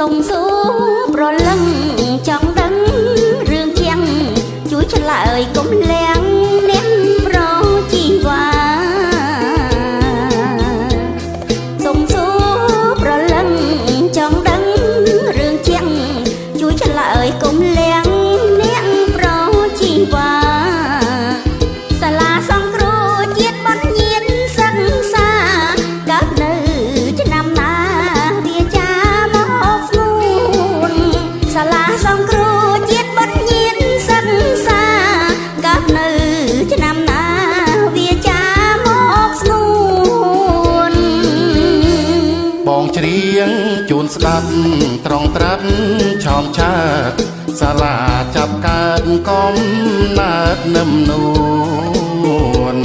សុំសួរប្រលឹងចង់ដឹងរឿងជាងជួយឆ្លើយកុំលៀងអ្នកប្រជីវ៉ាសុំសួរប្រលឹងចង់ដឹងរឿងជាងជួយឆ្លើយកុំលៀងអ្នកប្រជីវ៉ាសាលាសង្គ្រោះជាតិបនញាតសិក្សាកើតនៅឆ្នាំណាវាចាមកស្នួនសាលាសង្គ្រោះជាតិបនញាតសិក្សាកើតនៅឆ្នាំណាវាចាមកស្នួនបងច្រៀងជូនស្ដាប់ត្រង់ត្រាប់ឆោមឆាតសាលាចាប់កើតកំណើតនឹមនួន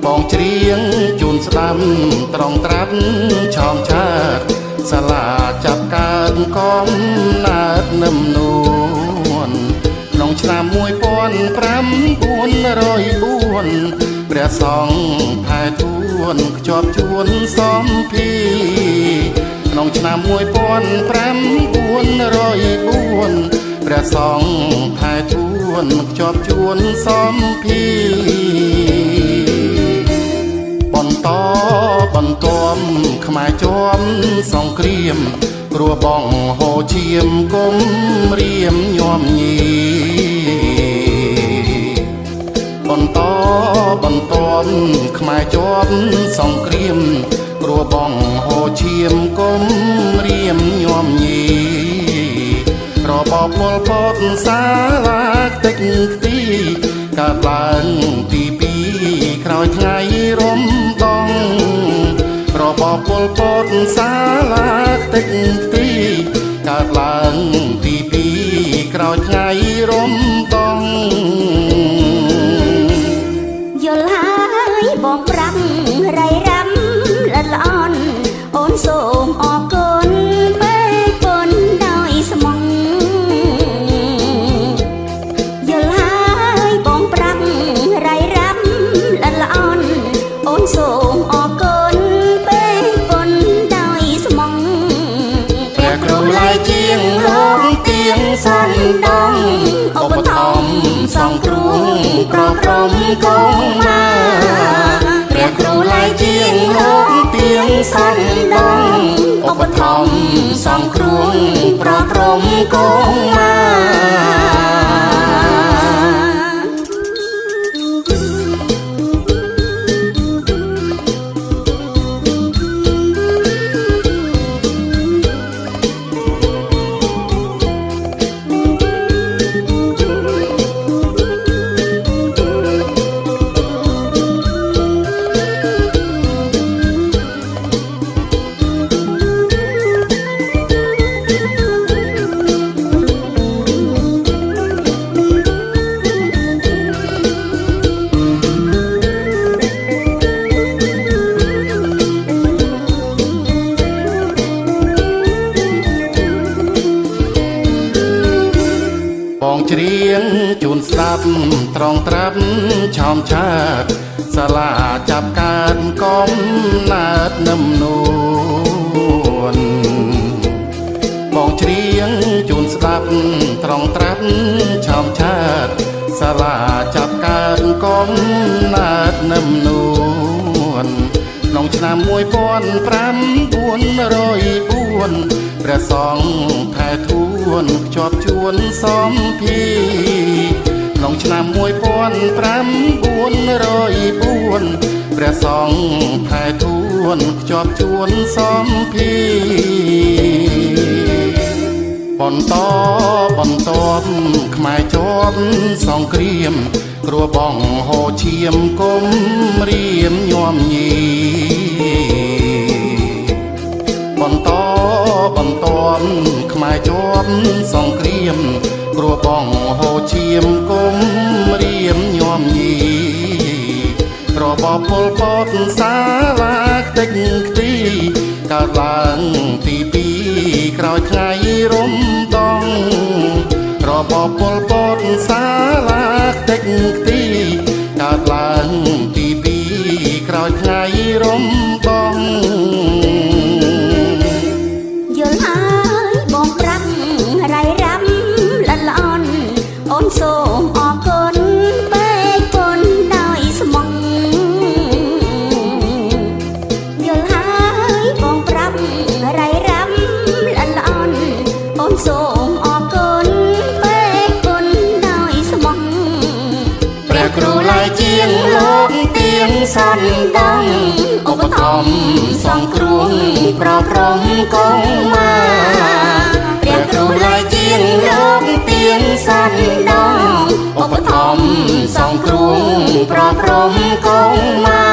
បងច្រៀងជូនស្ដាប់ត្រង់ត្រាប់ឆោមឆាតសាលាចាប់កើតកំណើតនឹមនួនក្នុងឆ្នាំ1504ព្រះសង្ឃថែទួនខ្ជាប់ជួនសំភីក្នុងឆ្នាំ1504ព្រះសង្ឃថែទួនខ្ជាប់ជួនសំភីបន្តខ្មែរជាប់សង្គ្រាមព្រោះបងហូឈាមគុំរៀមញោមញីបន្តខ្មែរជាប់សង្គ្រាមព្រោះបងហូឈាមគុំរៀមញោមញីរបបពលពតសាលាតិចខ្ទីកើតឡើងទី2ក្រោយថ្ងៃរំដងរបបពលពតសាលាតិចខ្ទីកើតឡើងទី2ក្រោយថ្ងៃរំដងយល់ហើយបងប្រាប់រៃរ៉ាំល្អិតល្អន់អូនសូមអរគុណពេលគុណដោយស្មងយល់ហើយបងប្រាប់រៃរ៉ាំល្អិតល្អន់អូនសូមអរគុណពេលគុណដោយស្មងព្រះគ្រូឡាយជាងរងទៀងសន្ដងឧបត្ថម្ភសង្គ្រោះប្រព្រំកងមកព្រះគ្រូឡាយជាងរងទៀងសន្ដងឧបត្ថម្ភសង្គ្រោះប្រព្រំកងមកបងច្រៀងជូនស្ដាប់ត្រង់ត្រាប់ឆោមឆាតសាលាចាប់កើតកំណើតនឹមនួនបងច្រៀងជូនស្ដាប់ត្រង់ត្រាប់ឆោមឆាតសាលាចាប់កើតកំណើតនឹមនួនក្នុងឆ្នាំ1504ព្រះសង្ឃថែទួនខ្ជាប់ជួនសំភីក្នុងឆ្នាំ1504ព្រះសង្ឃថែទួនខ្ជាប់ជួនសំភីបន្តខ្មែរជាប់សង្គ្រាមគ្រោះបងហូឈាមគុំរៀមញោមញីបន្តខ្មែរជាប់សង្គ្រាមគ្រោះបងហូឈាមគុំរៀមញោមញីរបបពលពតសាលាតិចខ្ទីកើតឡើងទី2ក្រោយថ្ងៃរំដងរបបពលពតសាលាតិចខ្ទីកើតឡើងទី2ក្រោយថ្ងៃរំដងយល់ សន្ដងឧបត្ថម្ភសង្គ្រោះប្រព្រំកងមកព្រះគ្រូឡាយជាងលោកទៀងសន្ដងឧបត្ថម្ភសង្គ្រោះប្រព្រំកងមក